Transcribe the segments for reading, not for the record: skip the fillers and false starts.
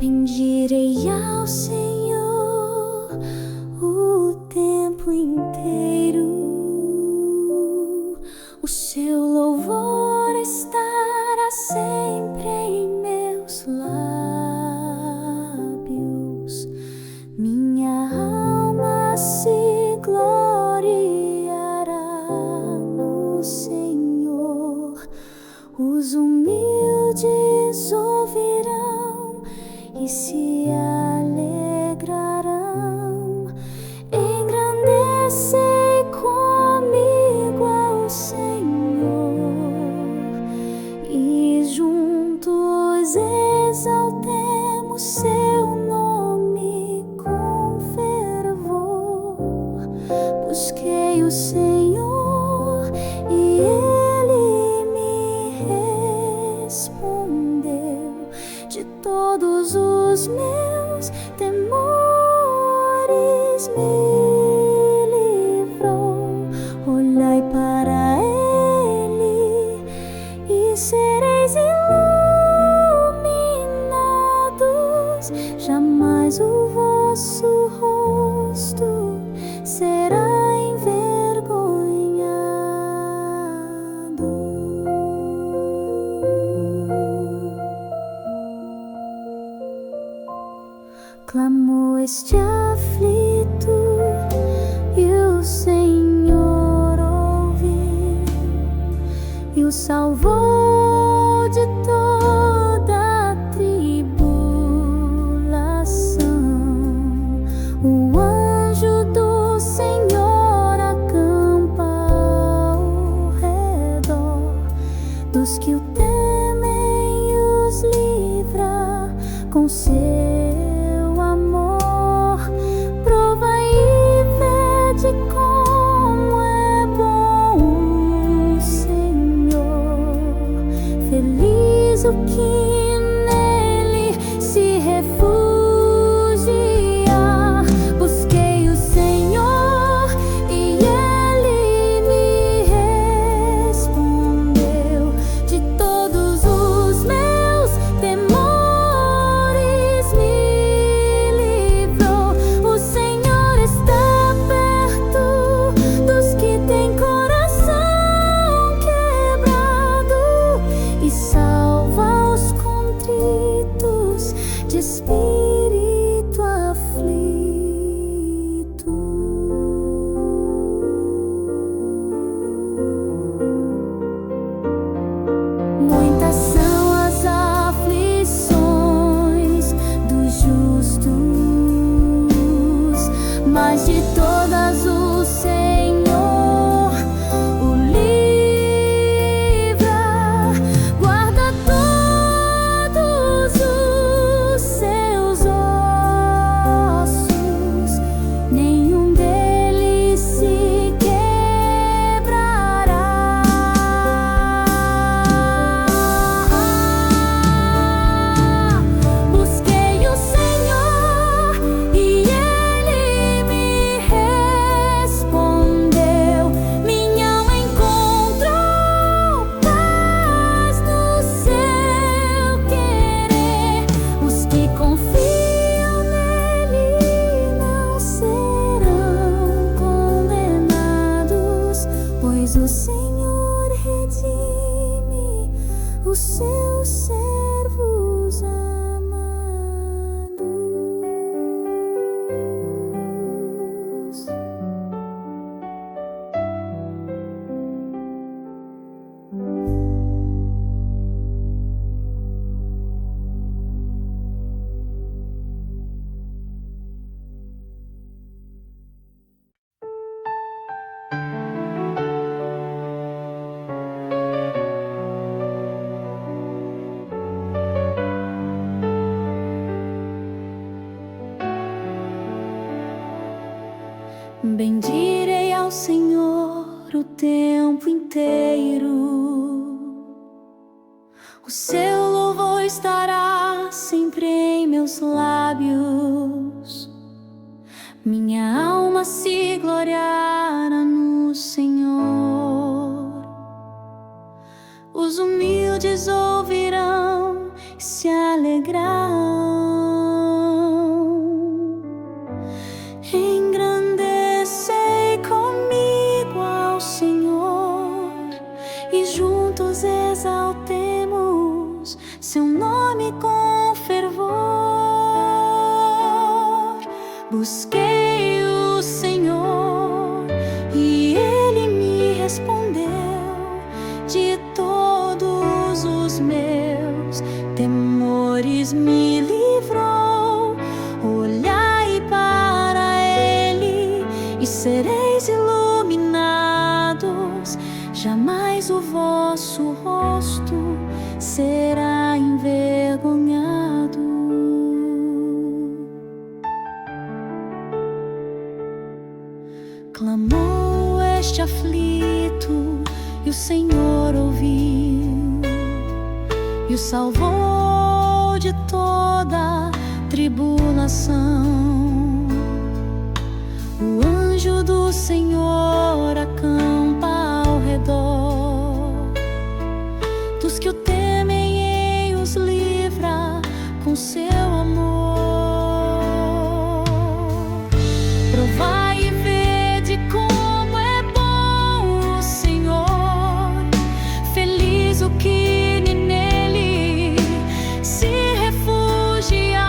Bendirei ao Senhor o tempo inteiro. O seu louvor estará sempre em meus lábios. Minha alma se gloriará no Senhor. Os humildes ouvirão e se alegrarão. Engrandecei comigo ao Senhor e juntos exaltemos seu nome com fervor. Busquei o Senhor e Ele me respondeu. De todos os meus temores me livrou. Olhai para Ele e sereis iluminados. Jamais o vosso rosto será envergonhado. Clamou este aflito e o Senhor ouviu e o salvou de toda a tribulação. O anjo do Senhor acampa ao redor dos que o temem e os livra com seu amor. Prova e vede como é bom o Senhor. Feliz o que nele se refugia. Busquei o Senhor e Ele me respondeu. De todos os meus temores me livrou. O Senhor está perto dos que têm coração quebrado e salva os contritos de espírito aflito. Muitas são as aflições dos justos, mas de todas o Senhor o livra. Guarda todos os seus ossos, nenhum deles se quebrará. Busquei o Senhor e Ele me respondeu. Minha alma encontrou paz no seu querer. Os que confiam nele não serão condenados, pois o Senhor redime os seus servos amados. Bendirei ao Senhor o tempo inteiro. O seu louvor estará sempre em meus lábios. Minha alma se gloriará no Senhor. Os humildes ouvirão e se alegrarão. Busquei o Senhor e Ele me respondeu. De todos os meus temores me livrou. Olhai para Ele e sereis iluminados. Jamais o vosso rosto será envergonhado. Clamou este aflito e o Senhor ouviu e o salvou de toda tribulação. O anjo do Senhor acampa ao redor dos que o temem e os livra com seu amor. Provai e vede como é bom o Senhor. Feliz o que nele se refugiar.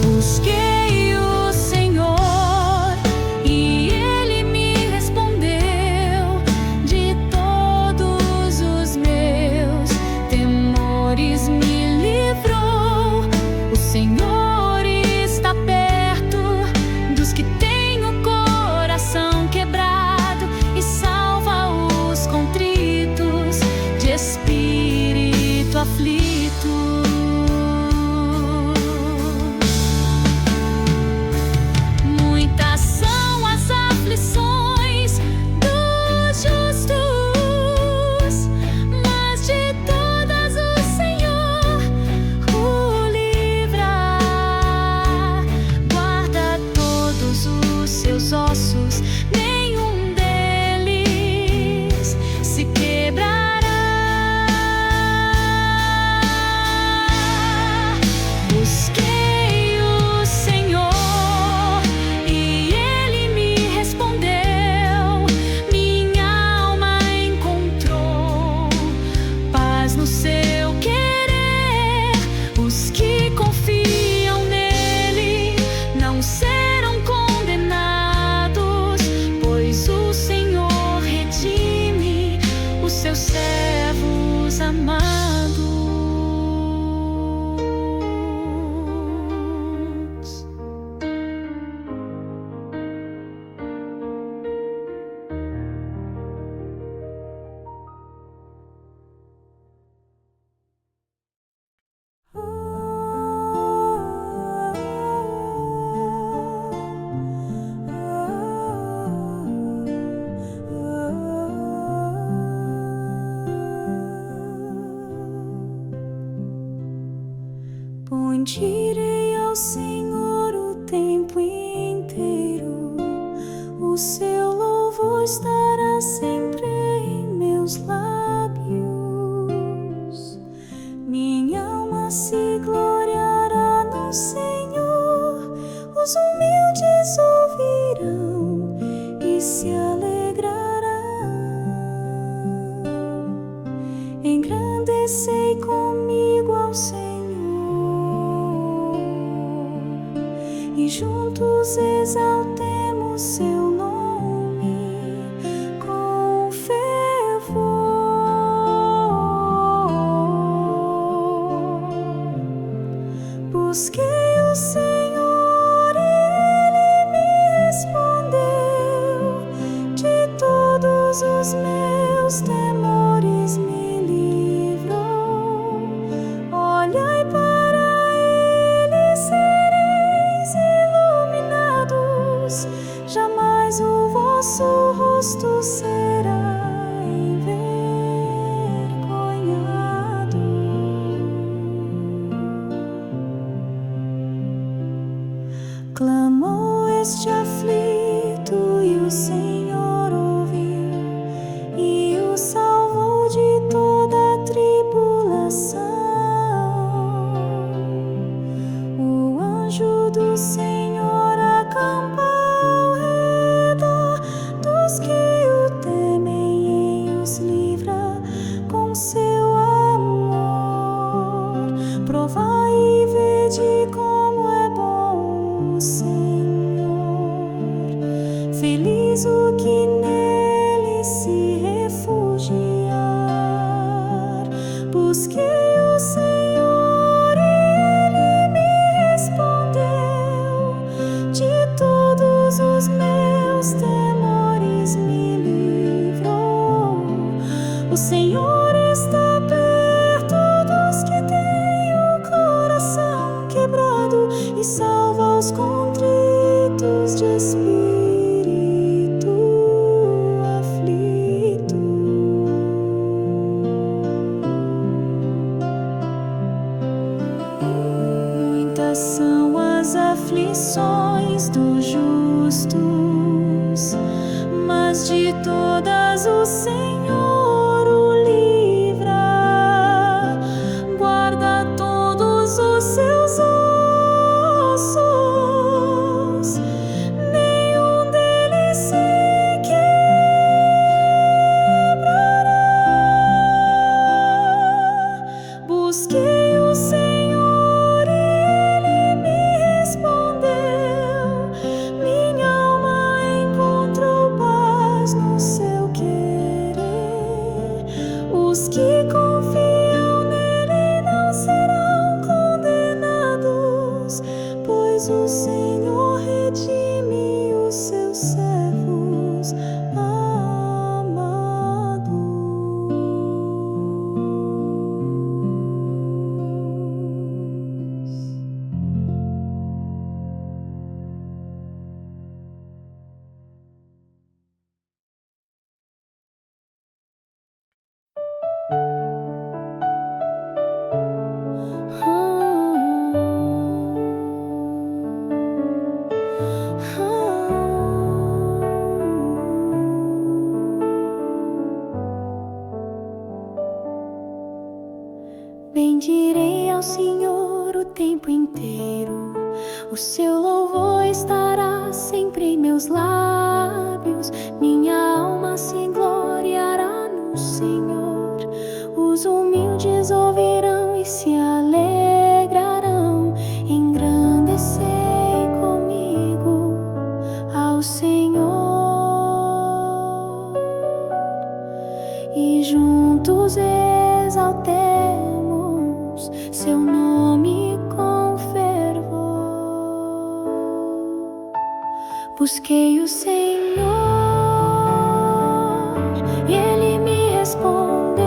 Busquei o Senhor e Ele me respondeu. De todos os meus temores me livrou. O Senhor está perto dos que têm o coração quebrado e salva os contritos de espírito aflito. Muitas são as aflições dos justos, mas de todas o Senhor o livra. Guarda todos os seus ossos, nenhum deles se quebrará. Busquei o Senhor e Ele me respondeu. Minha alma encontrou paz no seu querer. Os que confiam nele não serão condenados, pois o Senhor redime os seus servos amados. Bendirei ao Senhor o tempo inteiro, o seu louvor estará sempre em meus lábios. Minha alma se gloriará no Senhor, os humildes ouvirão e se alegrarão. Engrandecei comigo ao Senhor e juntos exaltemos seu nome com fervor. Busquei o Senhor e Ele me respondeu. De todos os meus temores me livrou. Olhai para Ele, sereis iluminados. Jamais o vosso rosto será envergonhado. Clamou este aflito e o Senhor ouviu e o salvou de toda a tribulação. O anjo do Senhor acampa ao redor dos que o temem e os livra com seu amor. Provai e vede como é o Senhor e Ele me respondeu. De todos os meus temores me livrou. O Senhor está perto dos que têm o coração quebrado e salva os contritos de espírito aflito. Muitas são as aflições dos justos, mas de todas o Senhor o livra. Guarda todos os seus ossos, nenhum deles se quebrará. Busquei o Senhor e Ele me respondeu. Minha alma encontrou paz no seu querer. Os que confiam nele não serão condenados, pois o Senhor redime os seus servos amados. Bendirei ao Senhor o tempo inteiro, o seu louvor estará sempre em meus lábios. Minha alma se gloriará no Senhor. Os humildes ouvirão e se alegrarão. Engrandecei comigo ao Senhor e juntos exaltemos seu nome com fervor. Busquei o Senhor e Ele me respondeu.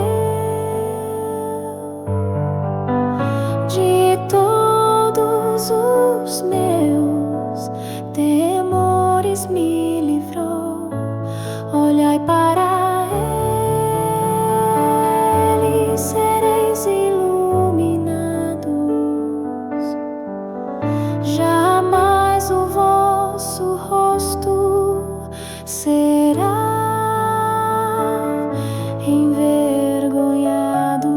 De todos os meus temores me livrou. Olhai para Ele, sereis iluminados. Jamais o vosso rosto será envergonhado.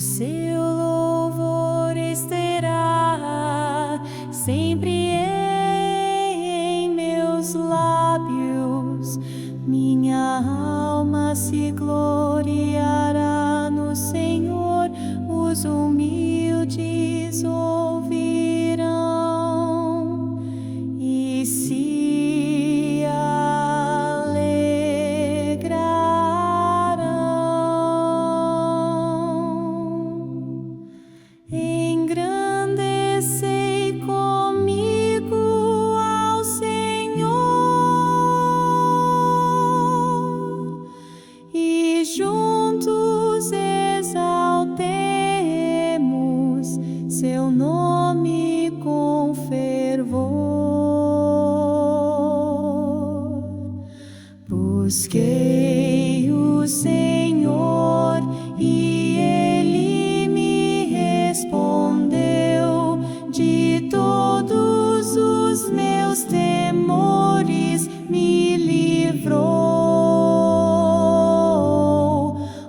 seu louvor estará sempre em meus lábios. Minha alma se gloriará no Senhor, os humildes ouvirão e se alegrarão. Engrandecei comigo ao Senhor e juntos exaltemos seu nome com fervor. Busquei o Senhor e Ele me respondeu. De todos os meus temores me livrou.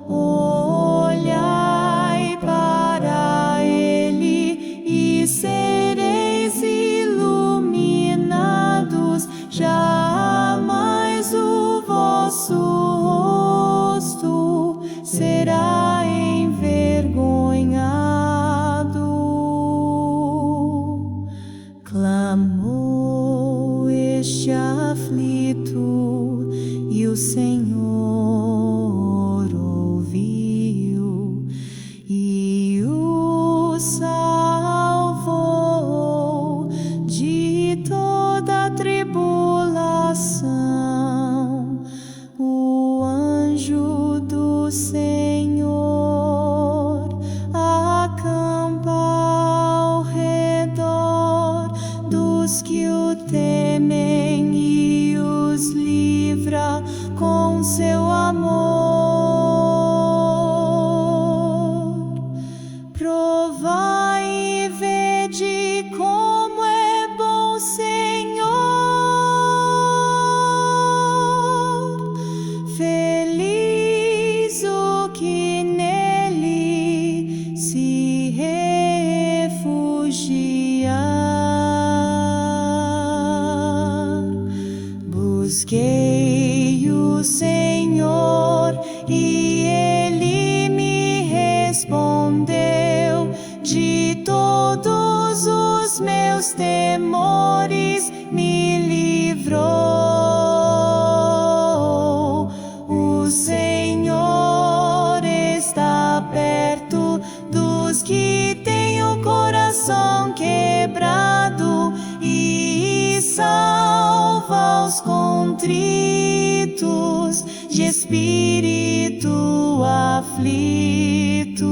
Olhai para Ele e sereis iluminados. Jamais o vosso rosto será envergonhado. Clamou este aflito e o Senhor ouviu e o salvou de toda tribulação. O anjo do Senhor acampa ao redor dos que o temem e os livra com seu amor. Provai e vede como é bom o Senhor. Feliz o que nele se refugia. Busquei o Senhor e Ele me respondeu. De todos os meus temores me livrou. O Senhor está perto dos que têm o coração quebrado e salva os contritos de espírito aflito.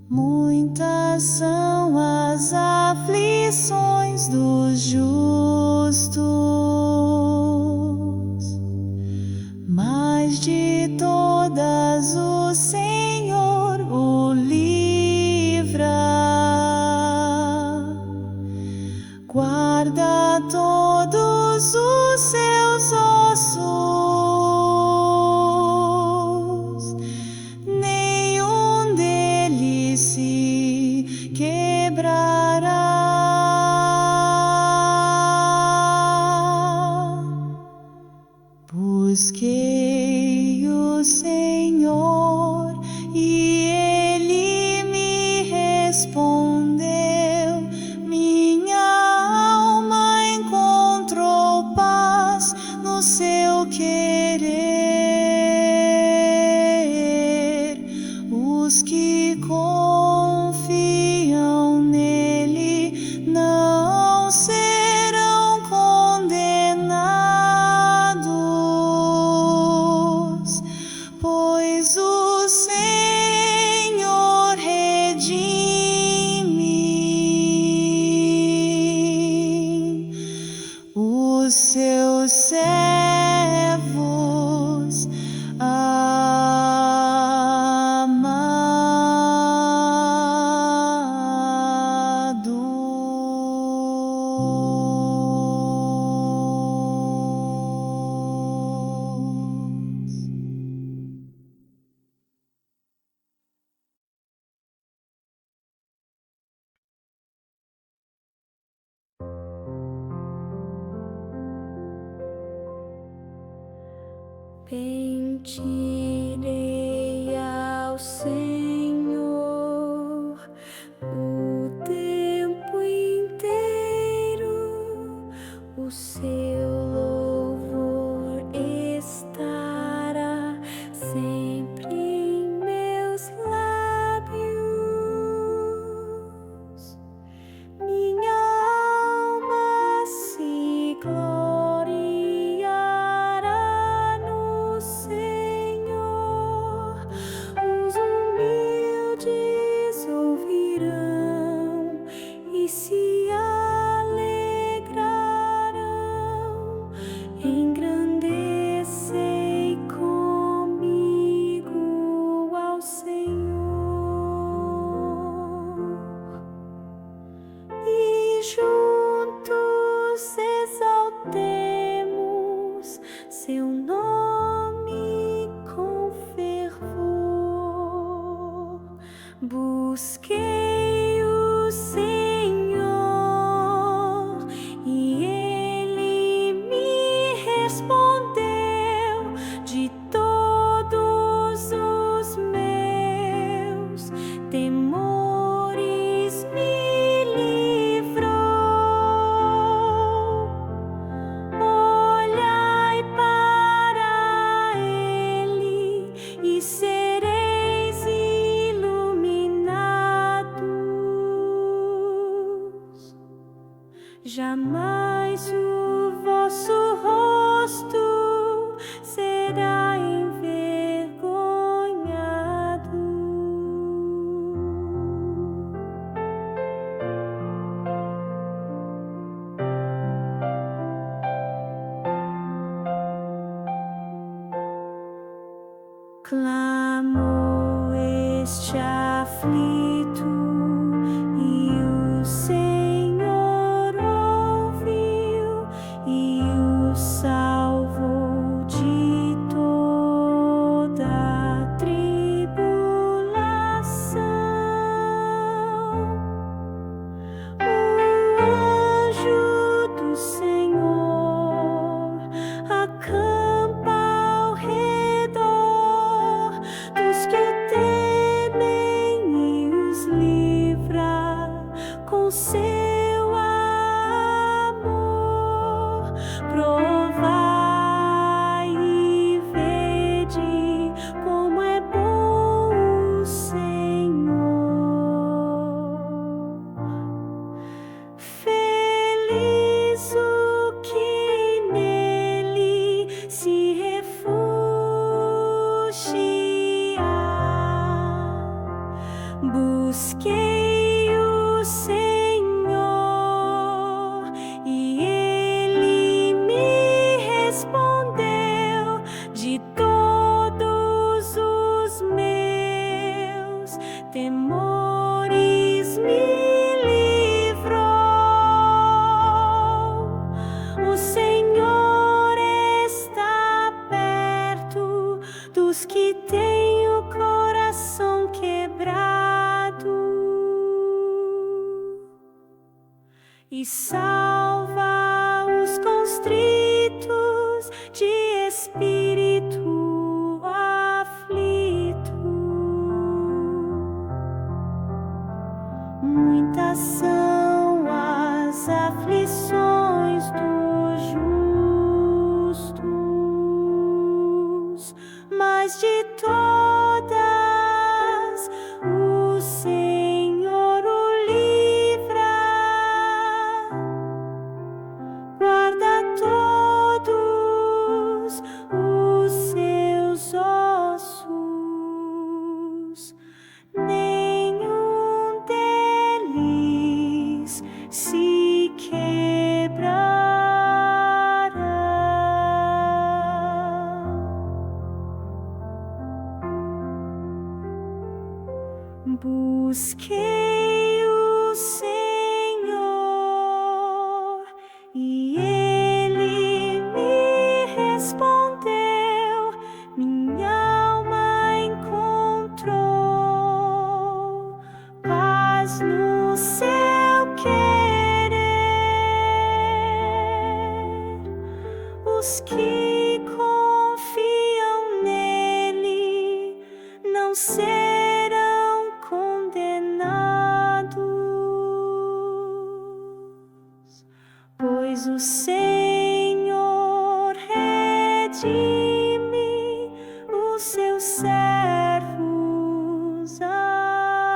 Muitas são as aflições dos justos, mas de todas o Senhor o livra. Guarda todos os seus ossos, nenhum deles se quebrará. Busquei o Senhor e Ele me respondeu. Minha alma encontrou paz no seu querer. Os que confiam nele não serão condenados. Bendirei ao Senhor o tempo inteiro, o seu louvor estará sempre em meus lábios. Minha alma se gloriará no Senhor, os humildes ouvirão e se alegrarão. Engrandecei comigo ao Senhor e juntos exaltemos seu nome com fervor. Busquei o Senhor e Ele me respondeu. De todos os meus temores me livrou. Olhai para Ele e sereis iluminados. Jamais o vosso rosto será envergonhado. Clamou este aflito e o Senhor ouviu e o salvou de toda a tribulação. O anjo do Senhor acampa ao redor dos que o temem e os livra com seu amor. Provai e vede como é bom o Senhor. Feliz o que nele se refugia. Busquei o Senhor e Ele me respondeu. De todos os meus temores me livrou. O Senhor está perto dos que têm o coração quebrado e salva os constritos de espírito aflito. Muitas são as aflições dos justos, mas de todas o Senhor o livra. Guarda todos os seus ossos, nenhum deles se quebrará. Busquei o Senhor e Ele me respondeu. Minha alma encontrou paz no seu querer. Os que confiam mas o Senhor redime os seus servos amados.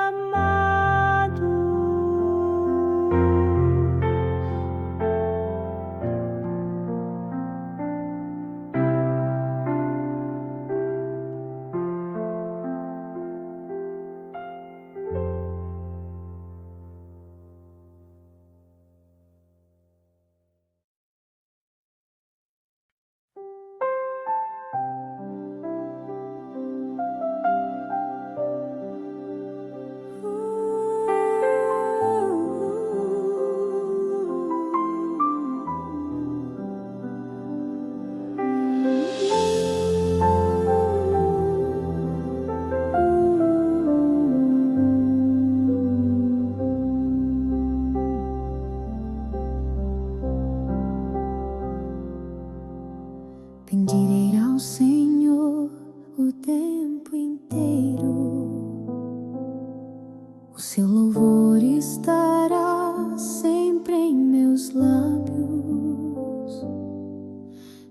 Bendirei ao Senhor o tempo inteiro, o seu louvor estará sempre em meus lábios.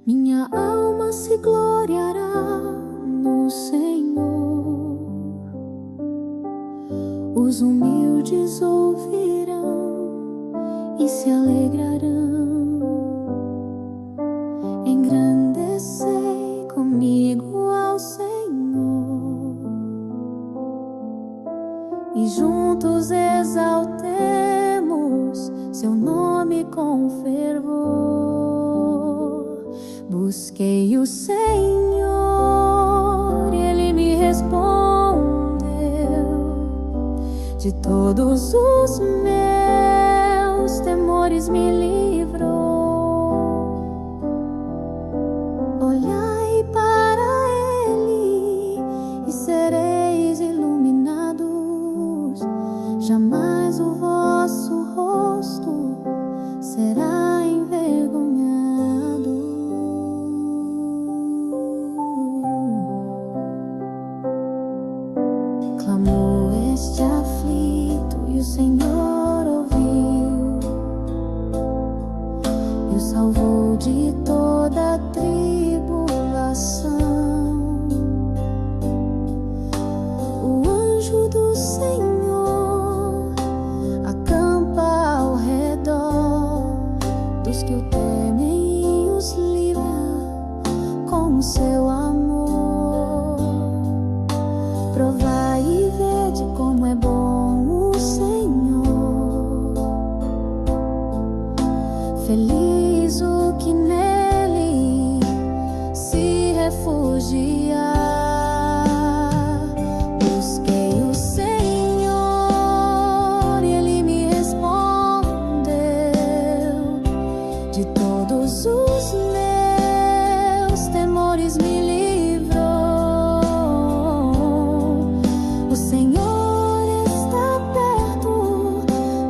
Minha alma se gloriará no Senhor, os humildes ouvirão e se alegrarão. Engrandecei comigo ao Senhor e juntos exaltemos seu nome com fervor. Busquei o Senhor e Ele me respondeu. De todos os meus temores me livrou. Olhai para Ele e sereis iluminados. Jamais o vosso rosto será envergonhado. Clamou este aflito e o Senhor ouviu e o salvou de toda a tribulação. O anjo do Senhor acampa ao redor dos que o temem e os livra com o seu amor. Provai e vede como é bom o Senhor. Feliz o que nele se refugiar. Busquei o Senhor e Ele me respondeu. De todos os meus temores me livrou. O Senhor está perto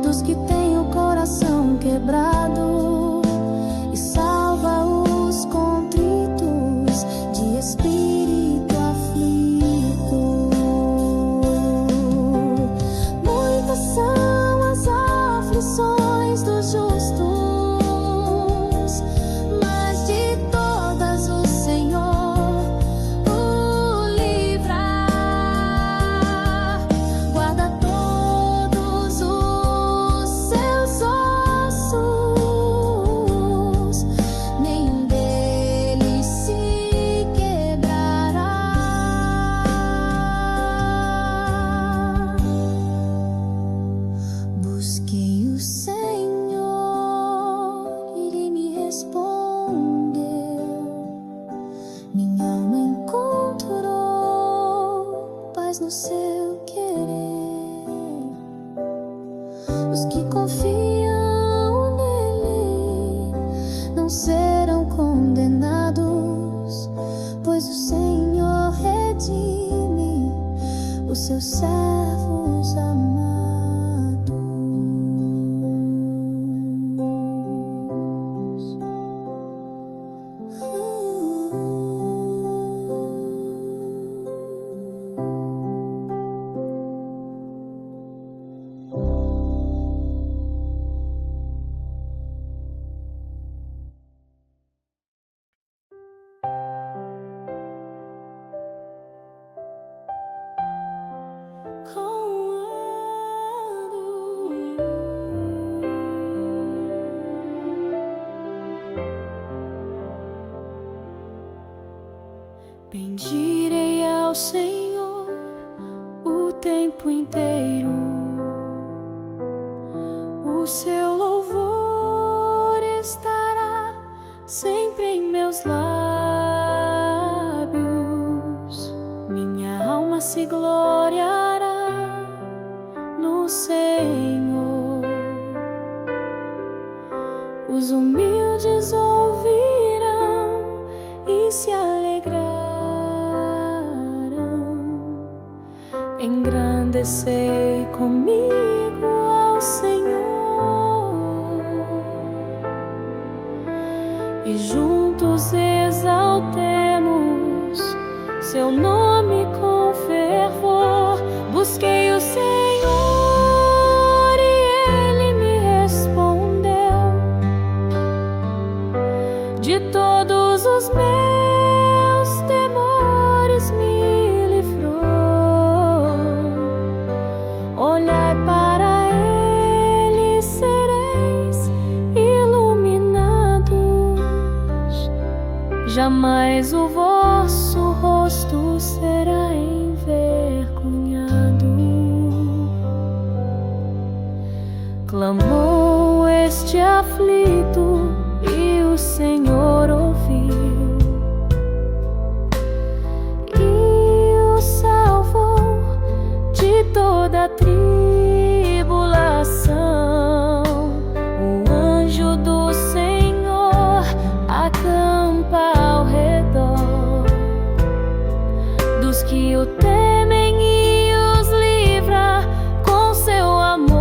dos que têm o coração quebrado e salva os contritos de espírito aflito. Muitas são as aflições dos justos, mas de todas o Senhor o livra. Guarda todos os seus ossos, nenhum deles se quebrará. Busquei o Senhor, Ele me respondeu. Minha alma encontrou paz no seu querer. Os que confiam nele não serão condenados, pois o Senhor redime os seus servos amados. Bendirei ao Senhor o tempo inteiro. O seu louvor estará sempre em meus lábios. Minha alma se gloriará no Senhor. Os humildes ouvirão e se alegrarão. Engrandecei comigo ao Senhor e juntos exaltemos seu nome com fervor. Busquei o Senhor e Ele me respondeu. De todos os meus temores me livrou. Olhai para Ele, sereis iluminados. Jamais o vosso rosto será envergonhado. Clamou este aflito e o Senhor ouviu e o salvou de toda a tribulação. O anjo do Senhor acampa ao redor dos que o temem e os livra com seu amor.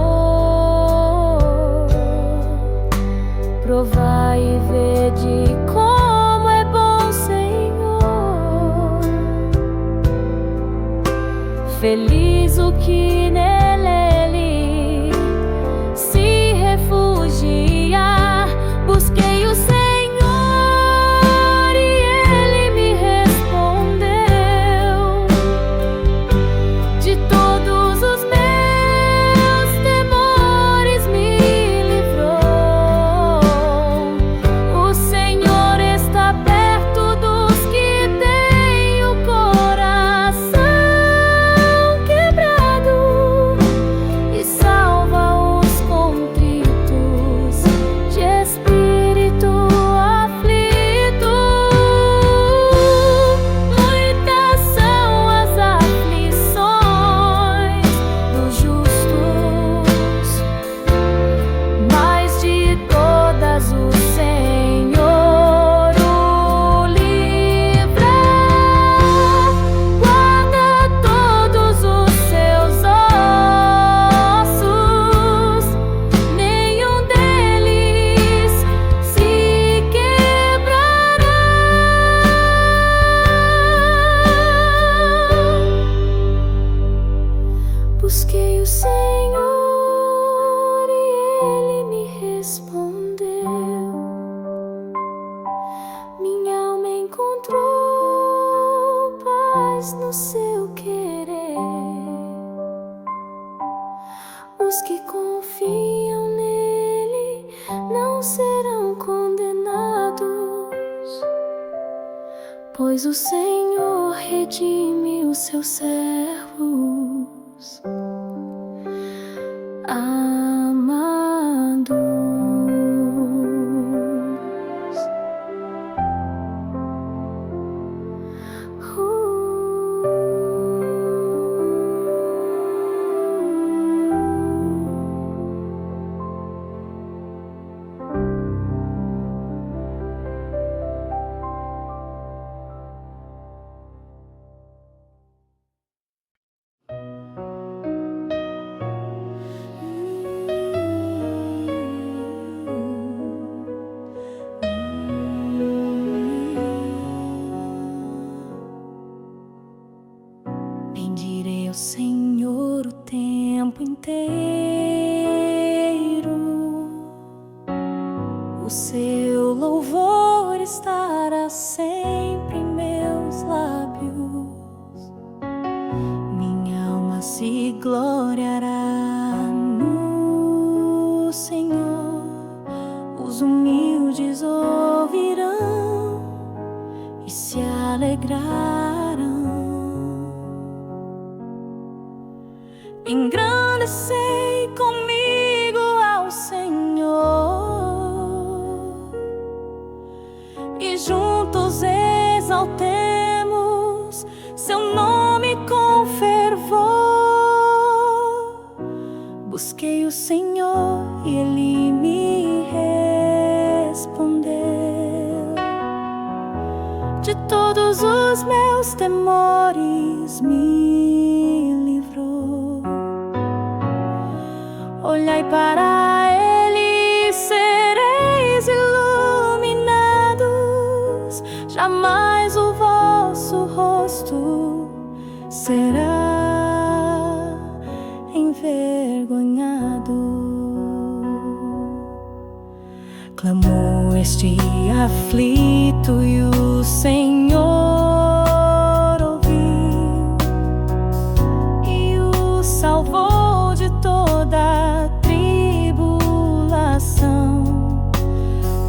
Provai e vede como é bom, Senhor. Feliz o que nele ele se refugia. Busquei o Senhor e Ele me respondeu. De todos os meus temores me livrou. O Senhor está perto dos que têm o coração quebrado e salva os contritos de espírito aflito. Muitas são as aflições dos justos, mas de todas o Senhor o livra. Guarda todos os seus ossos, nenhum deles se quebrará. Busquei o Senhor e Ele me respondeu. Minha alma encontrou paz no seu querer. Os que confiam nele não serão condenados, pois o Senhor redime os seus servos amados. Bendirei ao Senhor o tempo inteiro. O seu louvor estará sempre em meus lábios. Minha alma se gloriará no Senhor. Os humildes ouvirão e se alegrarão. engrandecei comigo ao Senhor, e juntos exaltemos seu nome com fervor. Busquei o Senhor e Ele me respondeu. De todos os meus temores me livrou. Olhai para Ele e sereis iluminados. Jamais o vosso rosto será envergonhado. Clamou este aflito e o Senhor ouviu e o salvou de toda a tribulação.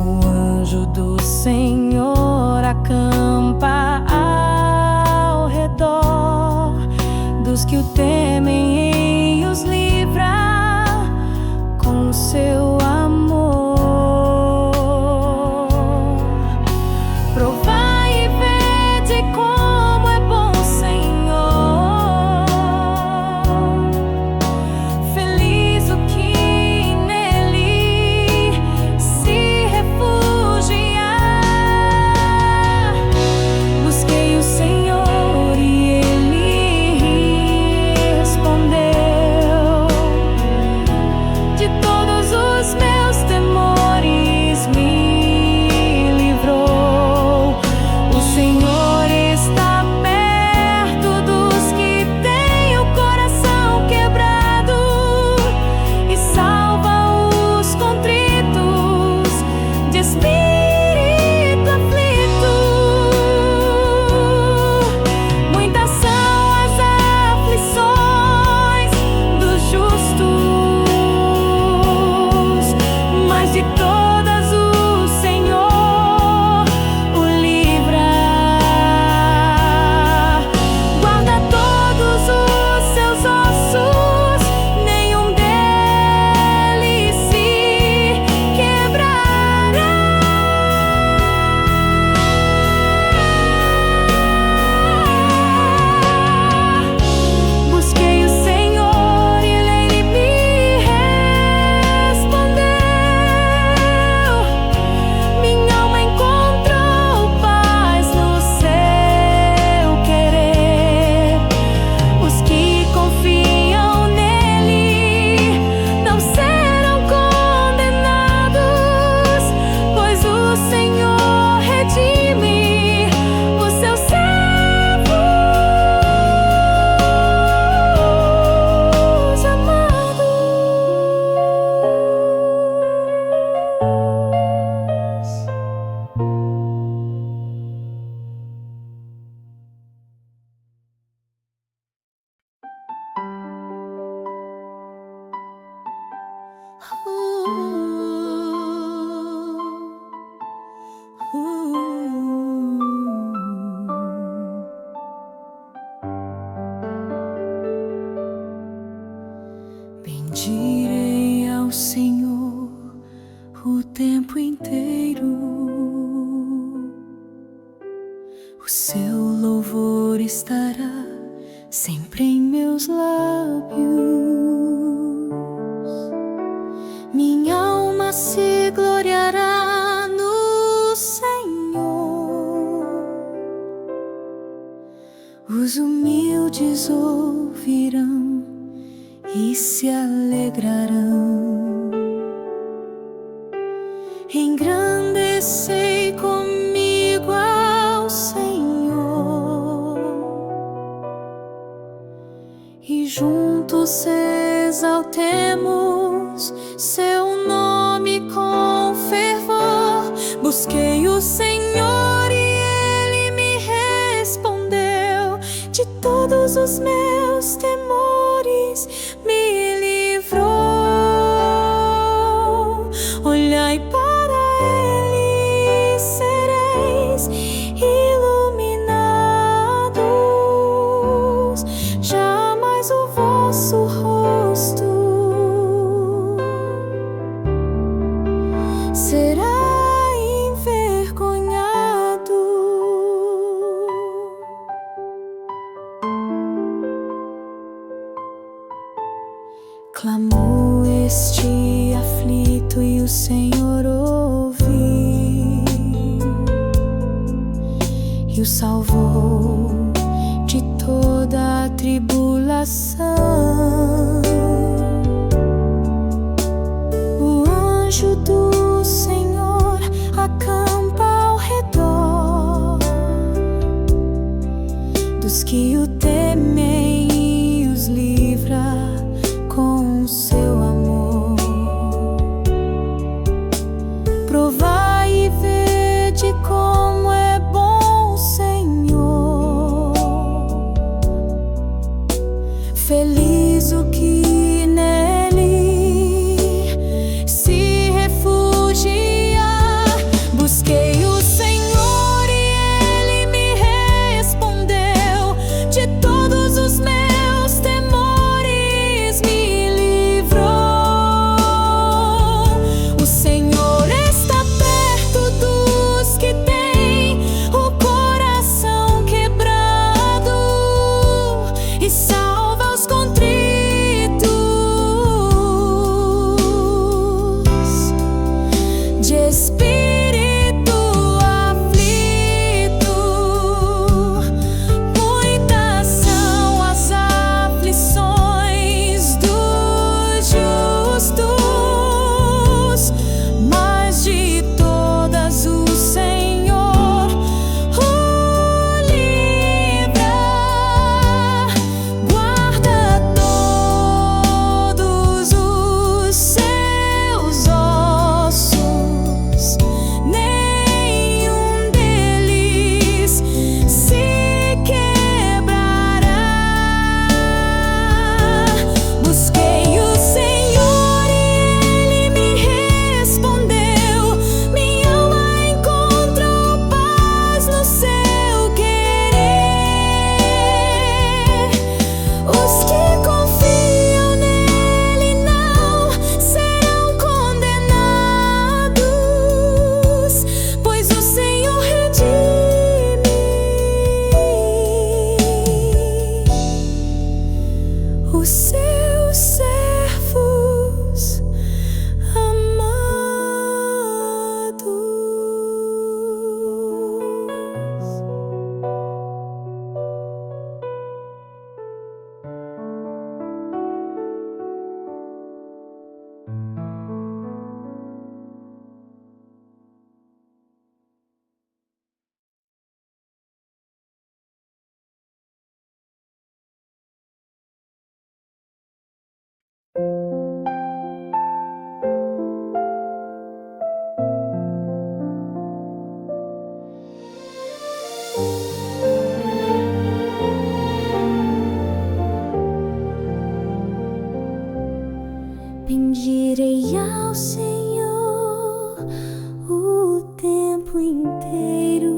O anjo do Senhor acampa ao redor dos que o temem e os livra com o seu amor. Provai e vede como é bom o Senhor. Feliz o que nele se refugiar. Busquei o Senhor e Ele respondeu. De todos os meus temores me livrou. O Senhor está perto dos que têm o coração quebrado e salva os contritos de espírito aflito. Muitas são as aflições dos justos, mas de todas o Senhor o livra. Guarda todos os seus ossos, nenhum deles se quebrará. Busquei o Senhor e Ele me respondeu. Minha alma encontrou paz no seu querer. Os que confiam nele não serão condenados, pois o Senhor redime os seus servos amados. Bendirei ao Senhor o tempo inteiro. O seu louvor estará sempre em meus lábios. Minha alma se gloriará no Senhor. Os humildes ouvirão e se alegrarão. Engrandecei comigo ao Senhor e juntos exaltemos seu nome com fervor. Busquei o Senhor e Ele me respondeu. De todos os meus temores me livrou. Olhai para Ele e sereis iluminados. Jamais o vosso rosto e o salvou de toda a tribulação. O anjo do Senhor acampa ao redor dos que o temem e os livra com o seu amor. Provai e vede como é bom o Senhor. Feliz o que nele se refugia. Busquei o Senhor e ele me respondeu. De todos os meus temores me livrou. O Senhor está perto dos que têm o coração quebrado e salva os contritos de espírito aflito. Muitas são as aflições dos justos, mas de todas o Senhor o livra. Guarda todos os seus ossos, nenhum deles se quebrará. Busquei o Senhor e ele me respondeu. Minha alma encontrou paz no seu querer. Os que confiam nele não serão condenados, pois o Senhor redime os seus servos amados. Bendirei ao Senhor o tempo inteiro.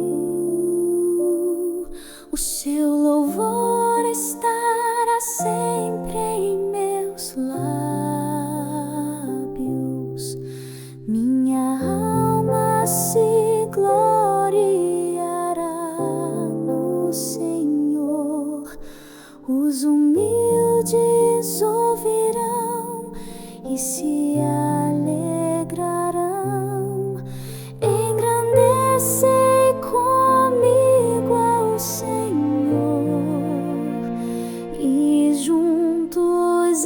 O seu louvor estará sempre em meus lábios. Minha alma se gloriará no Senhor. Os humildes ouvirão e se alegrarão. Engrandecei comigo ao Senhor e juntos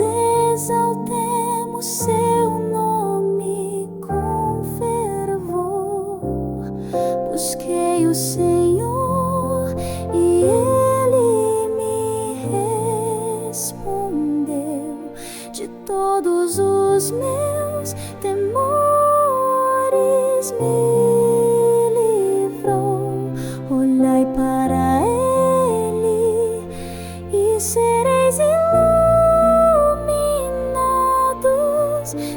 exaltemos seu nome com fervor. Busquei o Senhor e ele me respondeu. De todos os meus temores me livrou. Olhai para ele e sereis iluminados.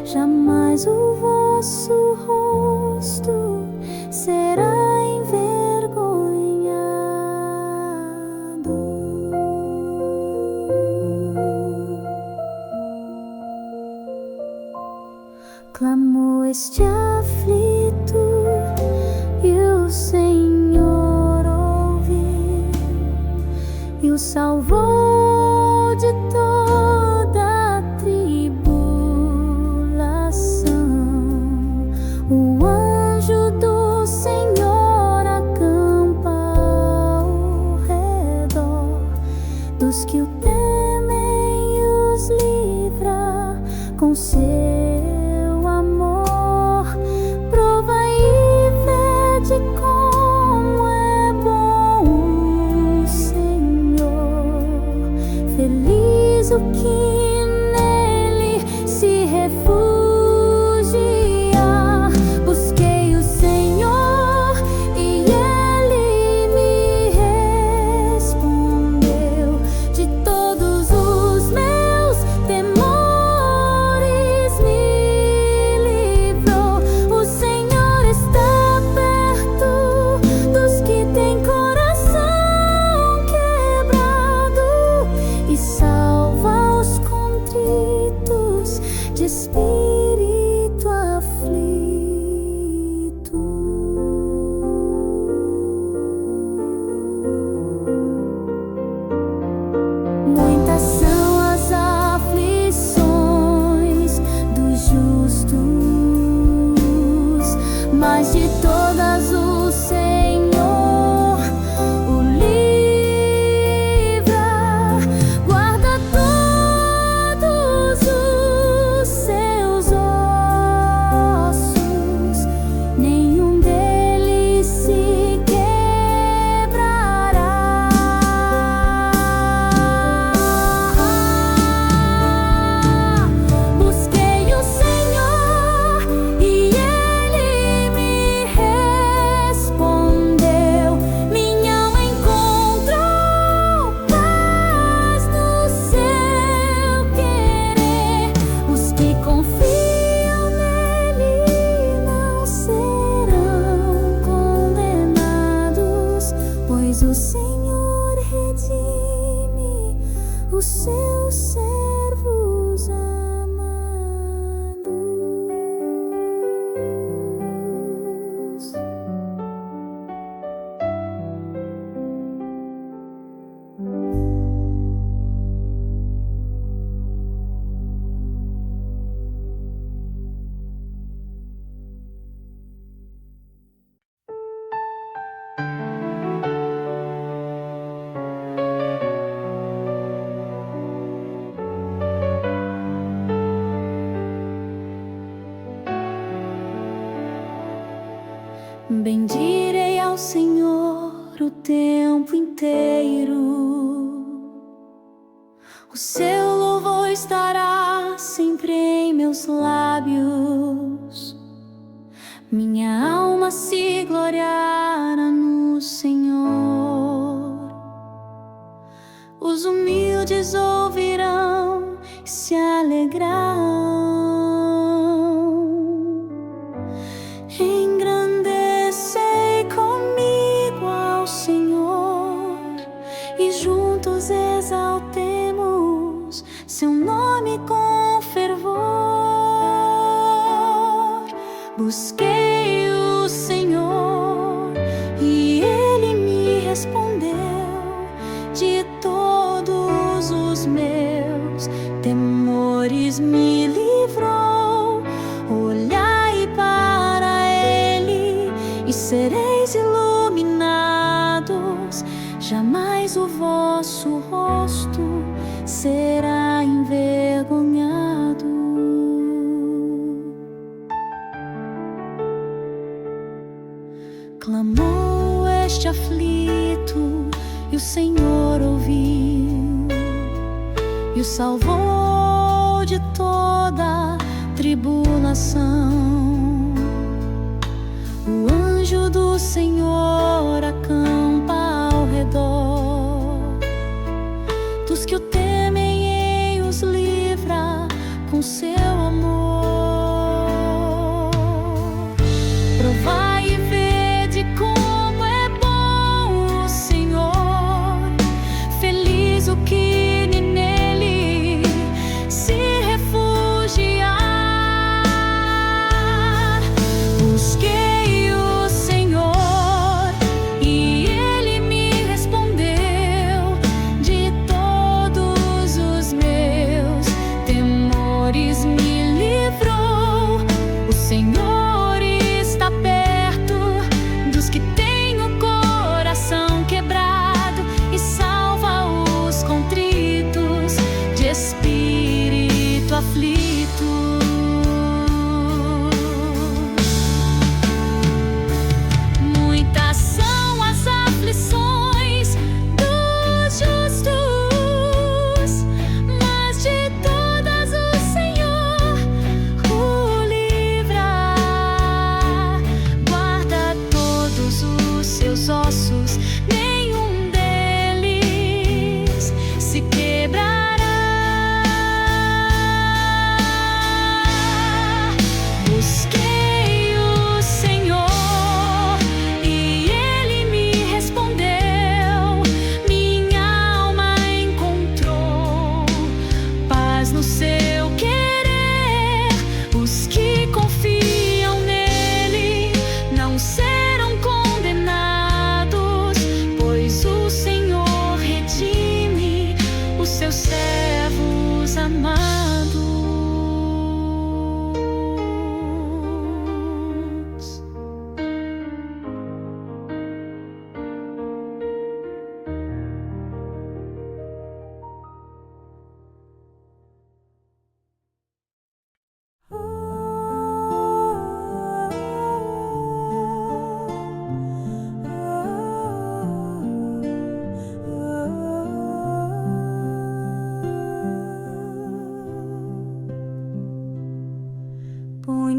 Jamais o vosso rosto será envergonhado. Clamou este aflito e o Senhor ouviu e o salvou de toda a tribulação. O anjo do Senhor acampa pois o Senhor redime os seus servos amados. Bendirei ao Senhor o tempo inteiro, o seu louvor estará sempre em meus lábios. Minha alma se gloriará no Senhor. Os humildes ouvirão e se alegrarão. Engrandecei comigo ao Senhor e juntos exaltemos seu nome com fervor. Busquei o Senhor e Ele me respondeu. De todos os meus temores me livrou. Olhai para Ele e sereis iluminados. Jamais o vosso rosto será envergonhado. Clamou este aflito e o Senhor ouviu e o salvou de toda tribulação. O anjo do Senhor acampa ao redor dos que o temem e os livra com seu amor. Provai e vede como é bom o Senhor. Feliz o que nele se refugiar. Busquei o Senhor e Ele me respondeu. De todos os meus temores me livrou. O Senhor está perto dos que têm o coração quebrado e salva os contritos de espírito aflito. Muitas são as aflições dos justos, mas de todas o Senhor o livra. Guarda todos os seus ossos, nenhum deles se quebrará. Busquei o Senhor e Ele me respondeu. Minha alma encontrou paz no seu querer. Os que confiam nele não serão condenados, pois o Senhor redime os seus servos amados.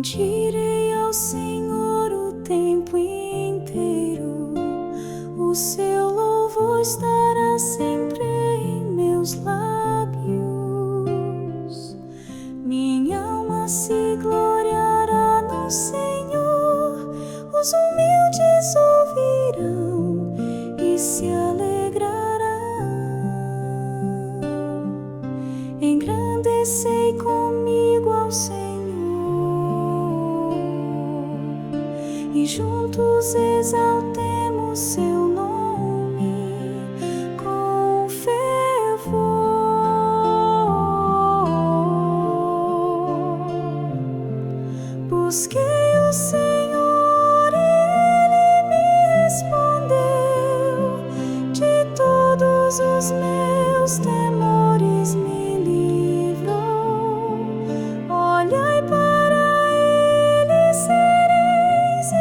Bendirei ao Senhor o tempo inteiro, o seu louvor estará sempre em meus lábios. Minha alma se gloriará no Senhor, os humildes ouvirão e se exaltemos seu nome com fervor. Busquei o Senhor e Ele me respondeu. De todos os meus temores me livrou. Olhai para Ele, sereis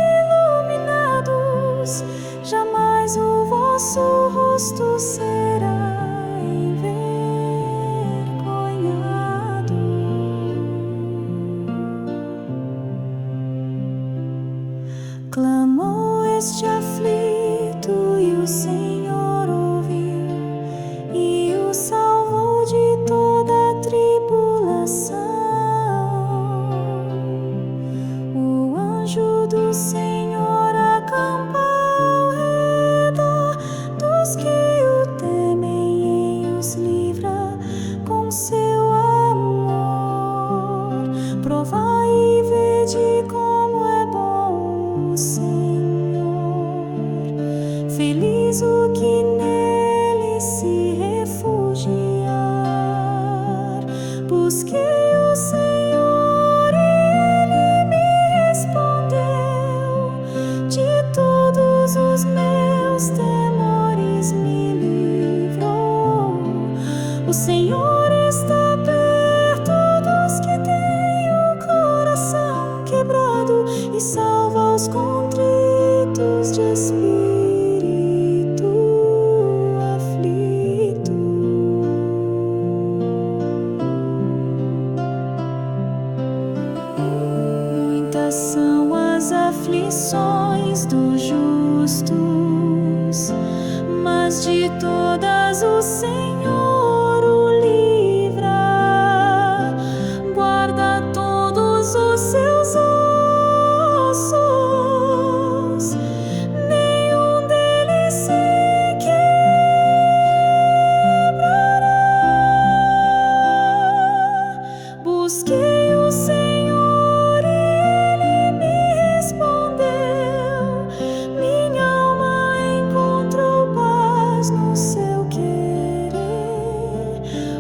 iluminados. Jamais o vosso rosto será envergonhado. Clamou este aflito e o Senhor ouviu e o salvou de toda a tribulação. O anjo do Senhor acampa ao redor dos que o temem e os livra com seu amor. Provai e vede como é bom o Senhor. Feliz o que nele se refugiar. Busquei o Senhor e Ele me respondeu. De todos os meus temores me livrou. O Senhor está perto dos que têm o coração quebrado e salva os contritos de espírito aflito. Muitas são as aflições dos justos, mas de todas o Senhor o livra. Guarda todos os seus ossos, nenhum deles se quebrará. Busquei o Senhor e Ele me respondeu. Minha alma encontrou paz no seu querer.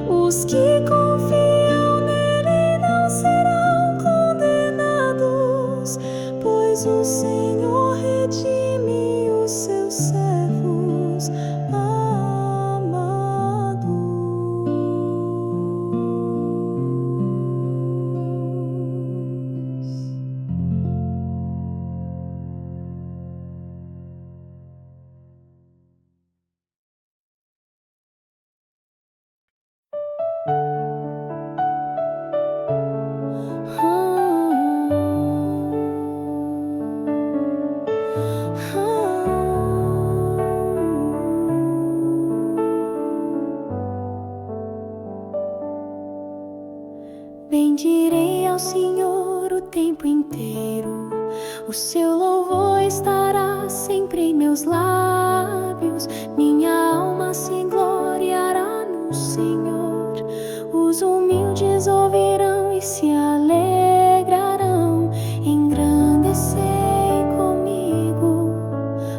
Os que confiam nele não serão condenados, pois o Senhor redime os seus servos amados. Bendirei ao Senhor o tempo inteiro, o seu louvor estará sempre em meus lábios. Minha alma se gloriará no Senhor. Os humildes ouvirão e se alegrarão. Engrandecei comigo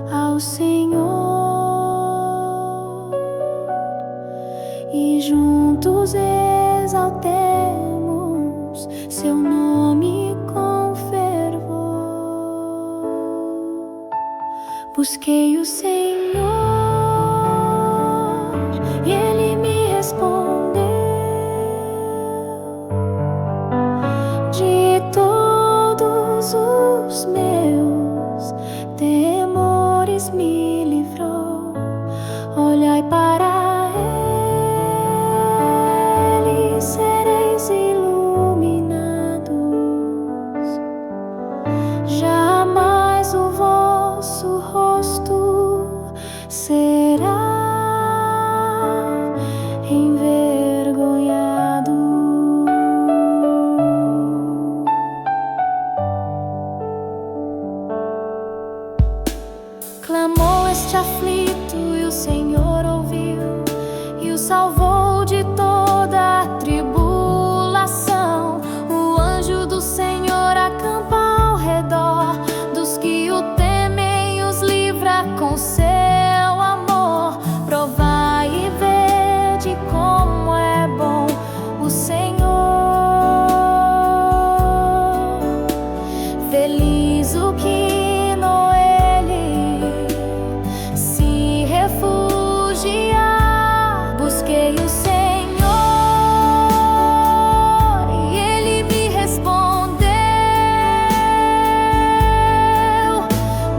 ao Senhor e juntos exaltemos seu nome com fervor. Busquei o Senhor e Ele me respondeu. De todos os meus temores me livrou. Olhai para Ele, sereis iluminados. Jamais o vosso rosto será envergonhado. Clamou este aflito e o Senhor ouviu e o salvou de toda a tribulação. O anjo do Senhor acampa ao redor dos que o temem e os livra com seu amor. Provai e vede como é bom o Senhor. Feliz o que nele se refugiar. Busquei o Senhor e Ele me respondeu.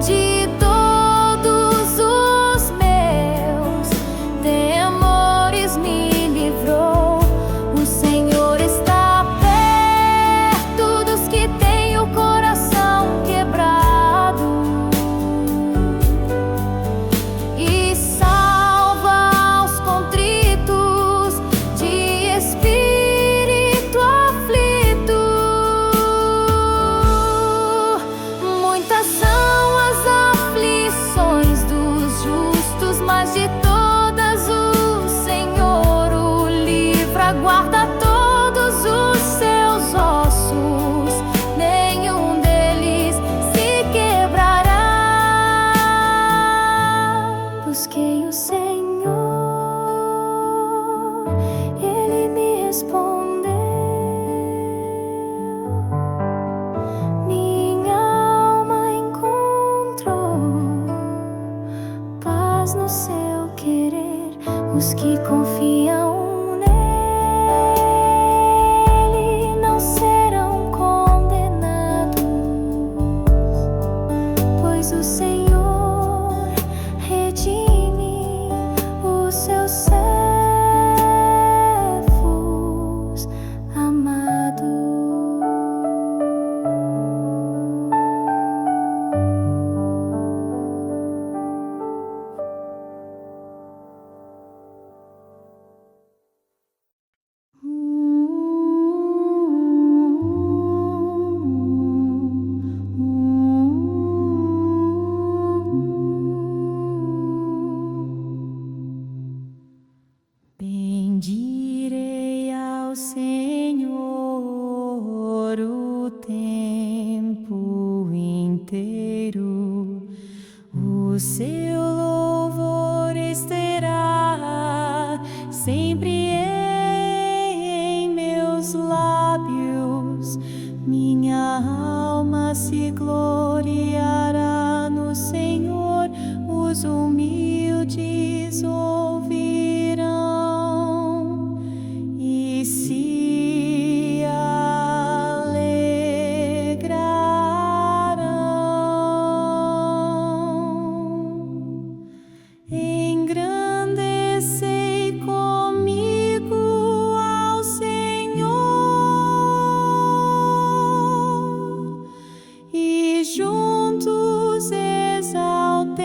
De todos os meus temores me livrou. O Senhor está perto dos que têm o coração quebrado e salva os contritos de espírito aflito. Muitas são as aflições dos justos, mas de todas o Senhor o livra. Guarda todos os seus ossos, nenhum deles se quebrará. Busquei o Senhor, Ele me respondeu. Minha alma encontrou paz no seu querer. Os que confiam nele não serão condenados, pois o Senhor redime os seus servos amados. Bendirei ao Senhor o tempo inteiro, o seu louvor estará sempre em meus lábios. Minha alma se gloriará no Senhor, os humildes ouvirão e se alegrarão. Engrandecei comigo ao Senhor e juntos exaltemos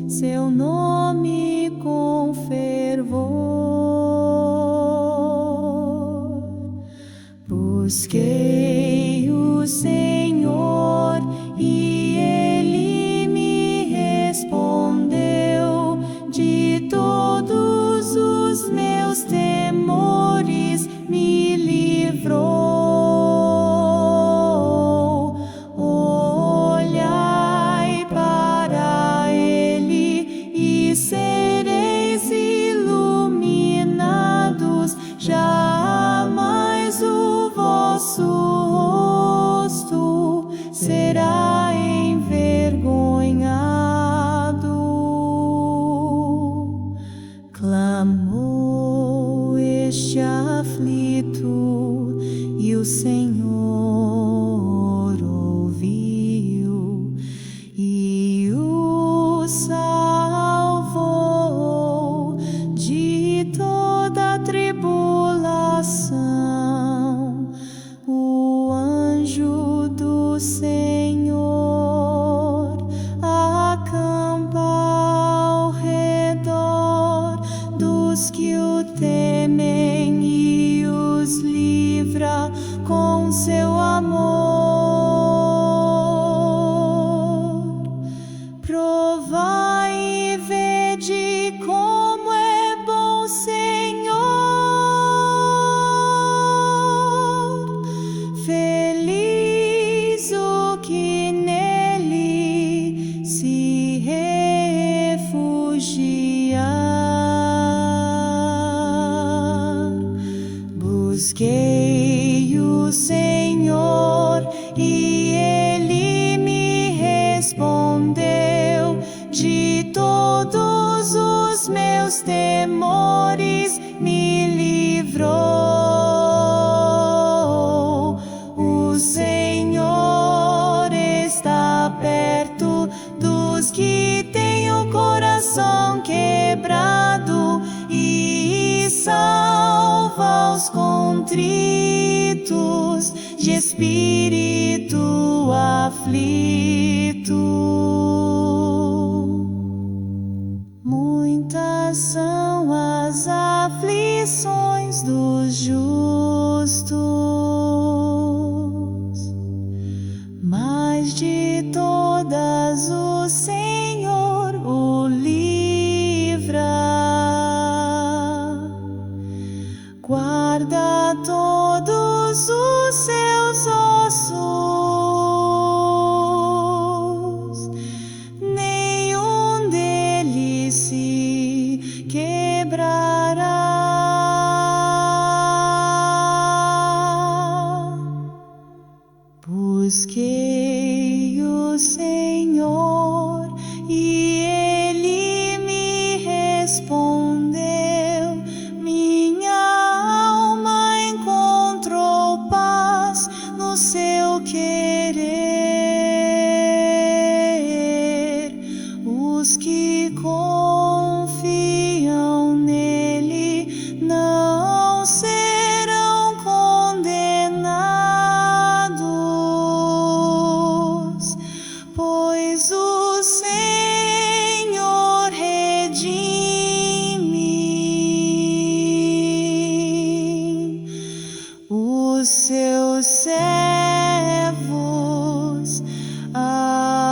seu nome com fervor. Busquei o Senhor e Ele me respondeu. De todos os meus temores me livrou. Olhai para Ele e sereis iluminados. Jamais o vosso rosto será envergonhado. Clamou este aflito e o Senhor ouviu e o salvou de toda tribulação. O anjo do Senhor acampa ao redor dos que o temem e os livra com seu amor. Provai e vede como é bom, Senhor. Feliz o que nele se de todos os meus temores me livrou. O Senhor está perto dos que têm o coração quebrado e salva os contritos de espírito aflito. Muitas são as aflições dos justos, mas de todas o Senhor o livra. Guarda todos os seus ossos, nenhum deles se quebrará. Busquei o Senhor e Ele me respondeu. Minha alma encontrou paz no seu querer. Os que confiam nele não serão condenados, pois o Senhor redime os seus servos amados.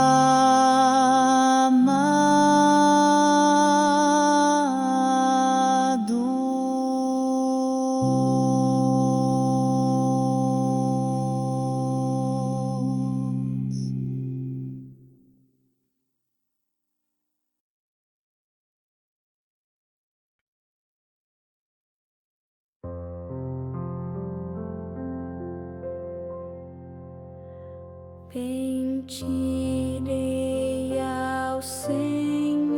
Bendirei ao Senhor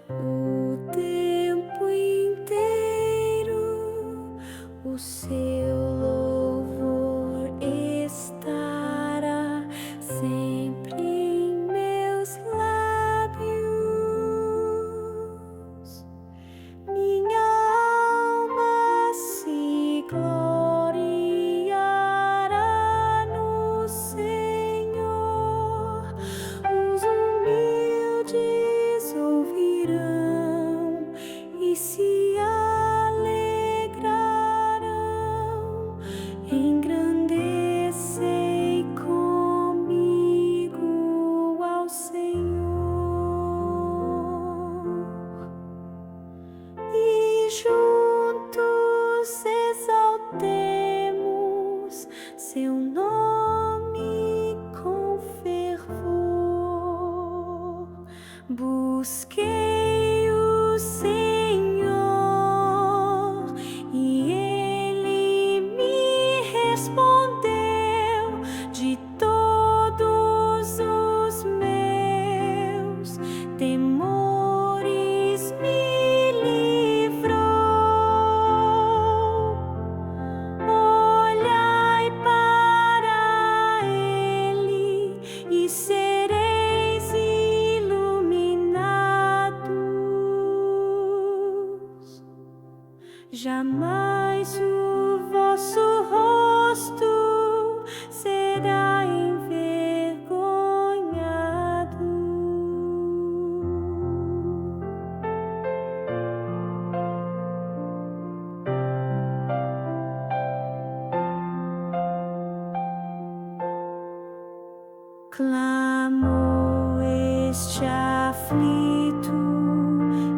o tempo inteiro, o seu louvor estará sempre em meus lábios. Minha alma se gloriará no Senhor, os humildes ouvirão e se alegrarão. Engrandecei comigo ao Senhor e juntos exaltemos seu nome com fervor. Busquei o Senhor e Ele me respondeu. De todos os meus temores me livrou. Olhai para Ele e sereis iluminados. Jamais o vosso rosto será envergonhado. Clamou este aflito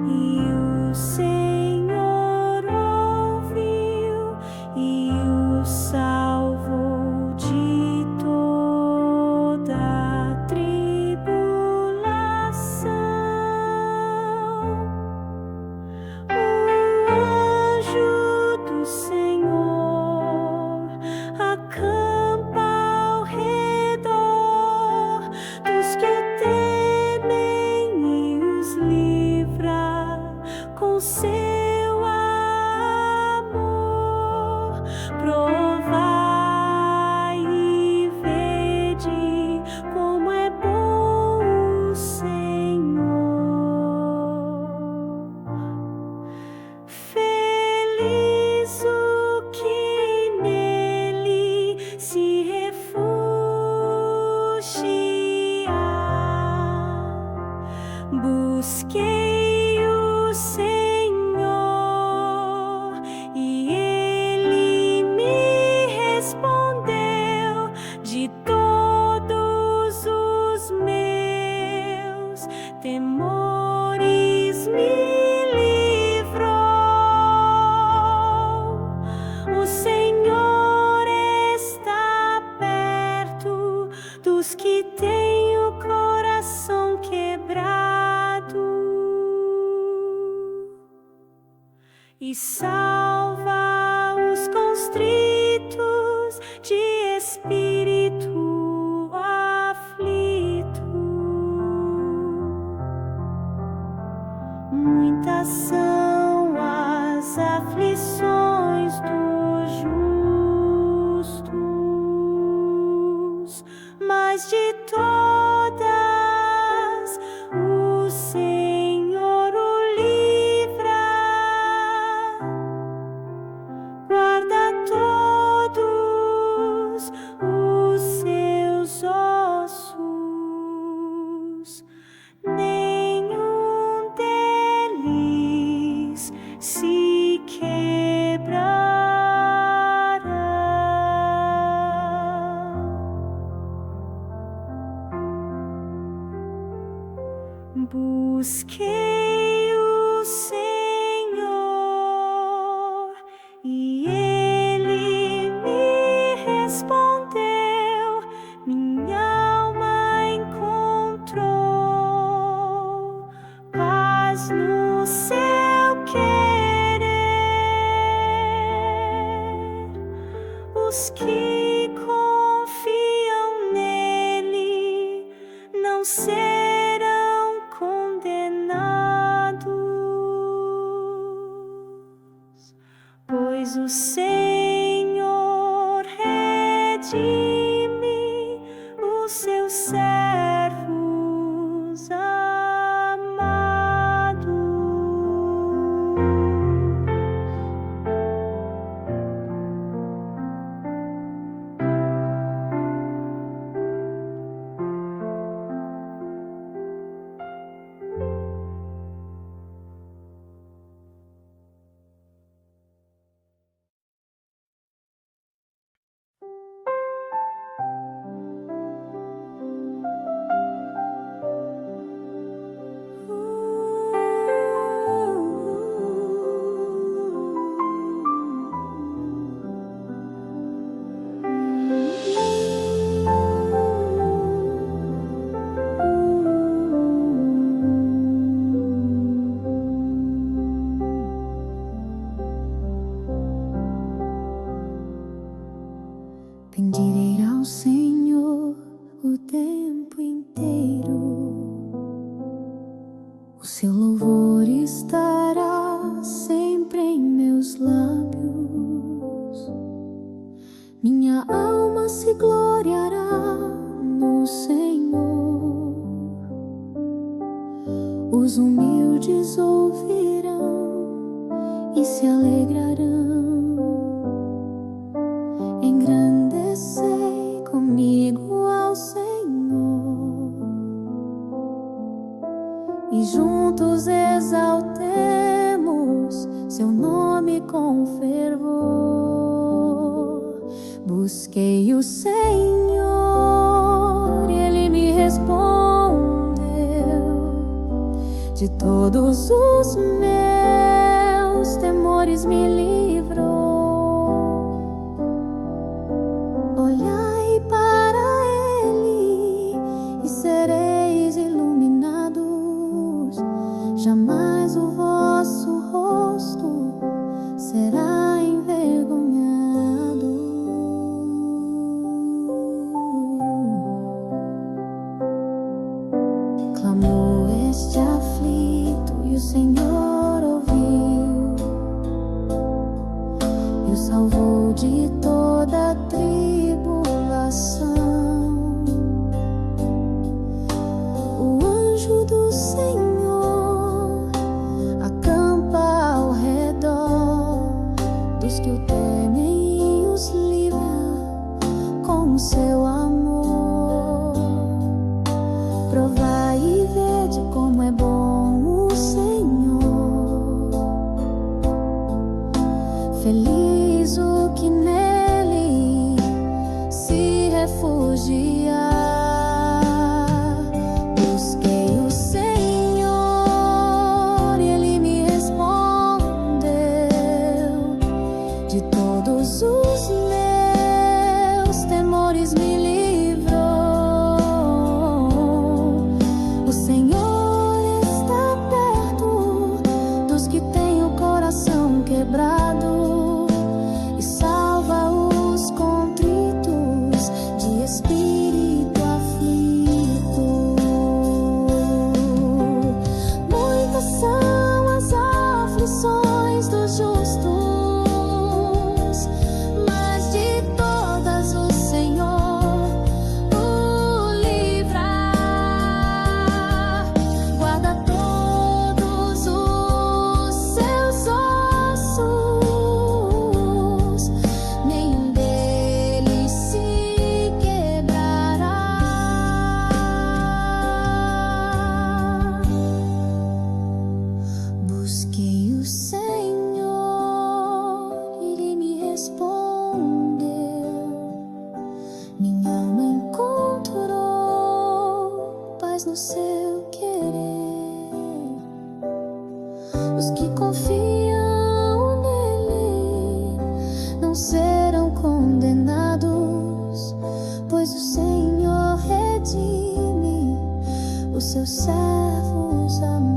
e o Senhor ouviu e o salvou de toda a tribulação. O anjo do Senhor acampa ao redor dos que o temem. Busquei o Senhor e Ele me respondeu. De todos os meus temores me livrou. O Senhor está perto dos que têm o coração quebrado e salva os constritos de espírito aflito. Muitas são as aflições dos justos, mas de todas o Senhor o livra. Guarda todos os seus ossos, nenhum deles se quebrará. Busquei o Senhor e Ele me respondeu. Minha alma encontrou paz no seu querer. Os que confiam nele não serão condenados, pois o Senhor redime os seus servos amados. Bendirei ao Senhor o tempo inteiro, o seu louvor estará sempre em meus lábios. Minha alma se gloriará no Senhor, os humildes ouvirão e se alegrarão. Engrandecei comigo ao Senhor e juntos exaltemos seu nome com fervor. Busquei o Senhor e Ele me respondeu. De todos os meus temores me livrou. Olhai para Ele e sereis iluminados. Jamais o vosso rosto será envergonhado. Clamou este aflito e o Senhor ouviu e o salvou de toda a tribulação. O anjo do Senhor acampa ao redor dos que o temem e os livra com o seu amor. Provai e vede como é bom no seu querer. Os que confiam nele não serão condenados, pois o Senhor redime os seus servos amados.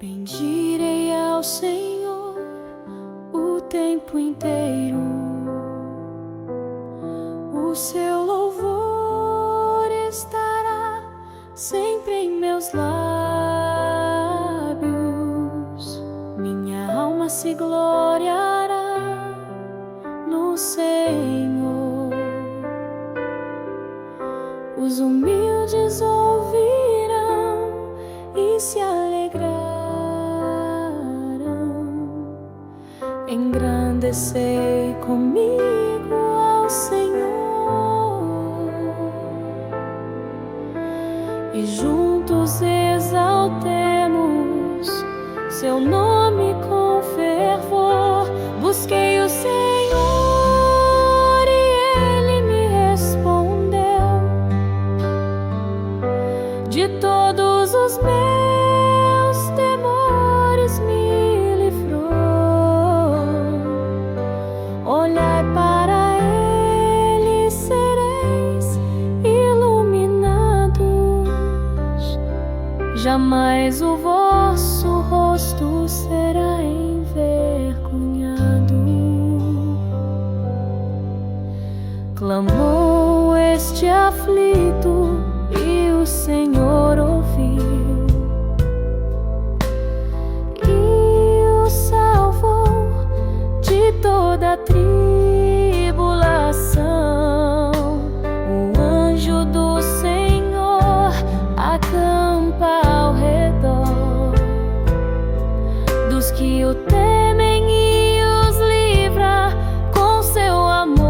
Bendirei ao Senhor o tempo inteiro, o seu louvor estará sempre em meus lábios. Minha alma se gloriará no Senhor. Os humildes ouvirão e se alegrarão. Engrandecei comigo ao Senhor e juntos exaltemos seu nome com fervor. Busquei o Senhor e Ele me respondeu. De todos os meus temores me livrou. Olhai para Ele, sereis iluminados. Jamais o vosso rosto será envergonhado. Clamou este aflito e o Senhor ouviu e o salvou de toda a tribulação. O anjo do Senhor acampa ao redor dos que o temem e os livra com seu amor.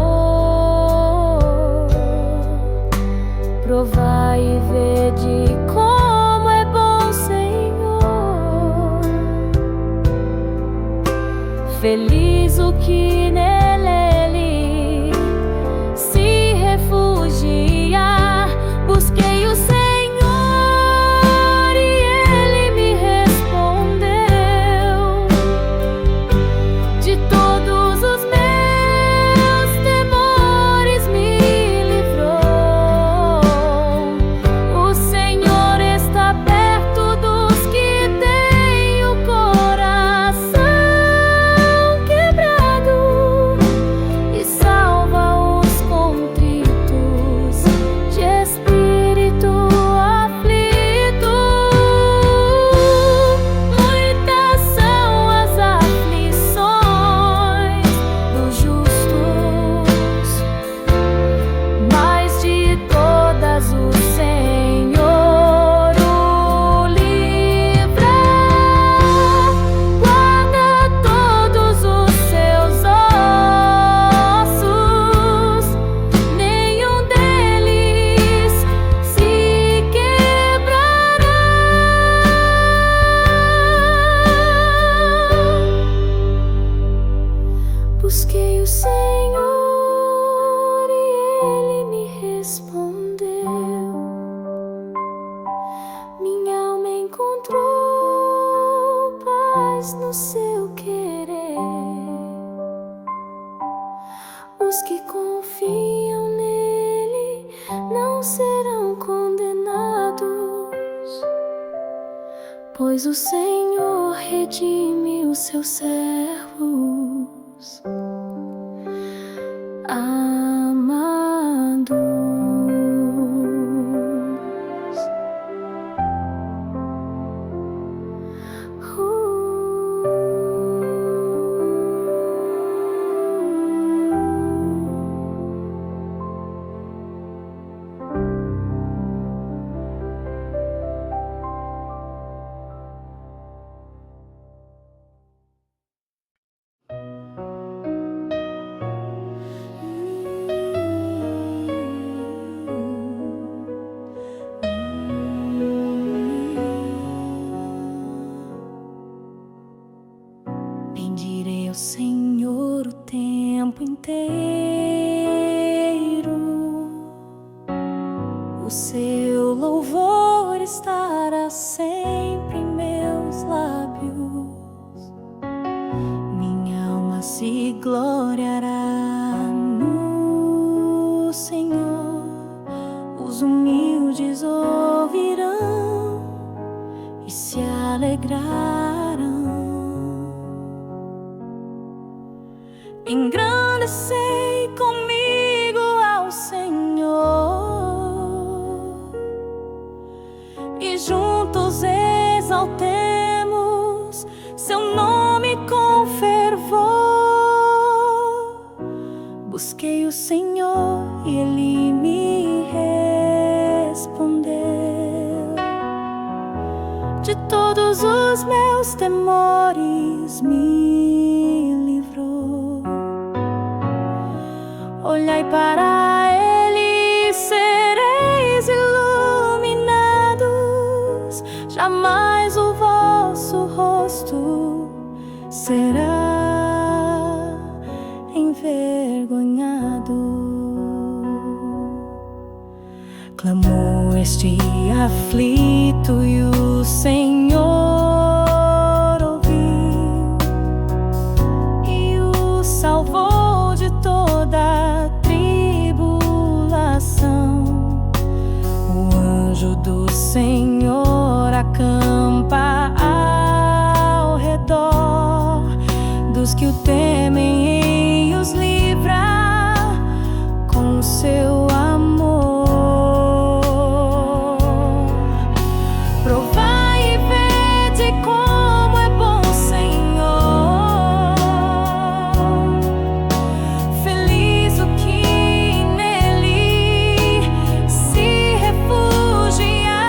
Provai e vede como é bom, Senhor. Feliz o que nele se refugia. Busquei o Senhor e Ele me respondeu. De todos os meus temores me livrou. O Senhor está perto dos que têm o coração quebrado e salva os contritos de espírito aflito. Muitas são as aflições dos justos, mas de todas o Senhor o livra. Guarda todos os seus ossos, nenhum deles se quebrará. Busquei o Senhor e Ele me respondeu. Minha alma encontrou paz no seu querer. Os que confiam nele não serão condenados, pois o Senhor redime os seus servos amados. Senhor o tempo inteiro. O seu louvor estará sempre em meus lábios. Minha alma se gloriará no Senhor. Os humildes ouvirão e se alegrarão. Engrandecei comigo ao Senhor e juntos exaltemos seu nome com fervor. Busquei o Senhor e Ele me respondeu. De todos os meus temores me livrou. Olhai para Ele e sereis iluminados. Jamais o vosso rosto será envergonhado. Clamou este aflito e o Senhor ouviu e o salvou de toda a tribulação. O anjo do Senhor acampa ao redor dos que o temem e os livra com o seu amor. Provai e vede como é bom o Senhor. Feliz o que nele se refugiar.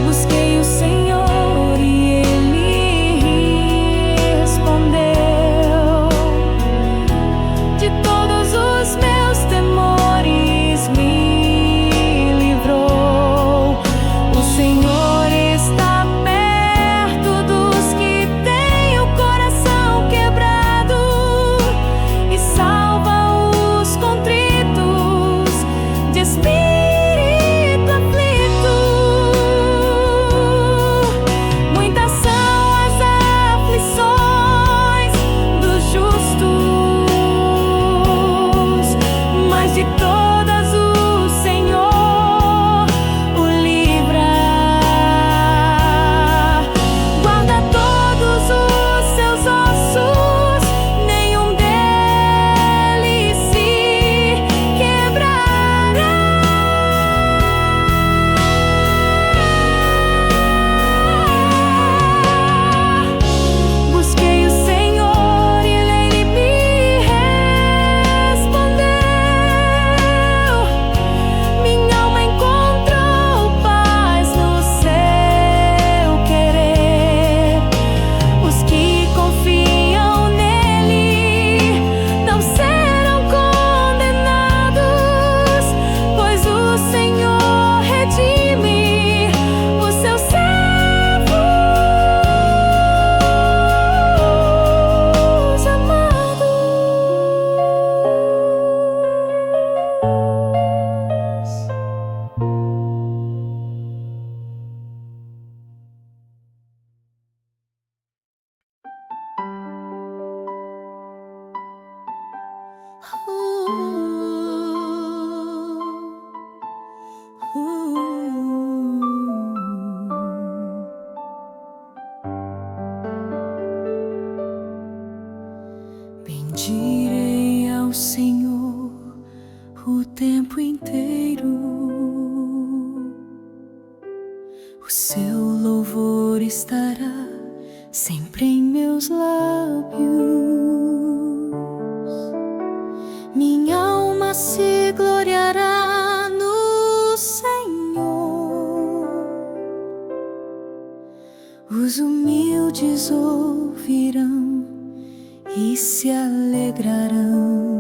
Busquei o Senhor e Ele respondeu. De todos os meus temores me livrou. O Senhor está perto dos que têm o coração quebrado e salva os contritos de espírito aflito. Muitas são as aflições dos justos, mas de todas o Senhor o livra. Guarda todos os seus ossos, nenhum deles se quebrará. Busquei o Senhor e Ele me respondeu. Minha alma encontrou paz no seu querer. Os que confiam nele não serão condenados, pois o Senhor redime os seus servos amados. Bendirei ao Senhor o tempo inteiro. O seu louvor estará sempre em meus lábios. Minha alma se gloriará no Senhor. Os humildes ouvirão e se alegrarão.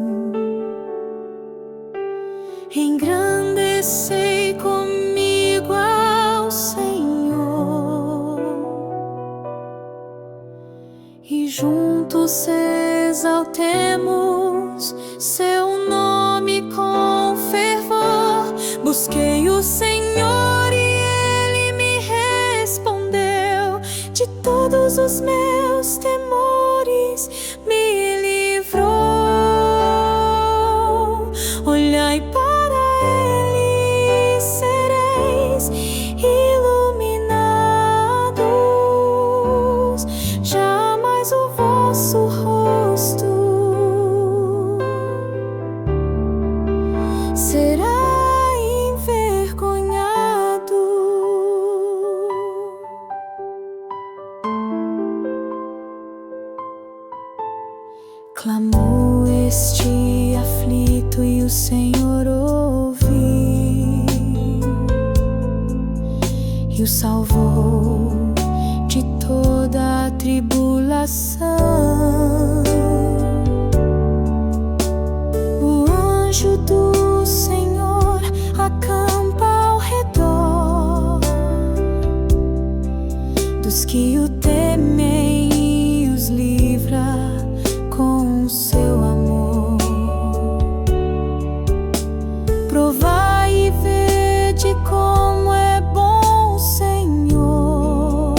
Engrandecei comigo ao Senhor e juntos juntos exaltemos seu nome com fervor. Busquei o Senhor e Ele me respondeu. De todos os meus temores me livrou. Olhai para Ele e sereis iluminados. Jamais o vosso rosto será envergonhado. Clamou este aflito e o Senhor ouviu e o salvou de toda a tribulação. O anjo do Senhor acampa ao redor dos que o temem e os livra com seu amor. Provai e vede como é bom o Senhor.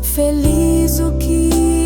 Feliz o que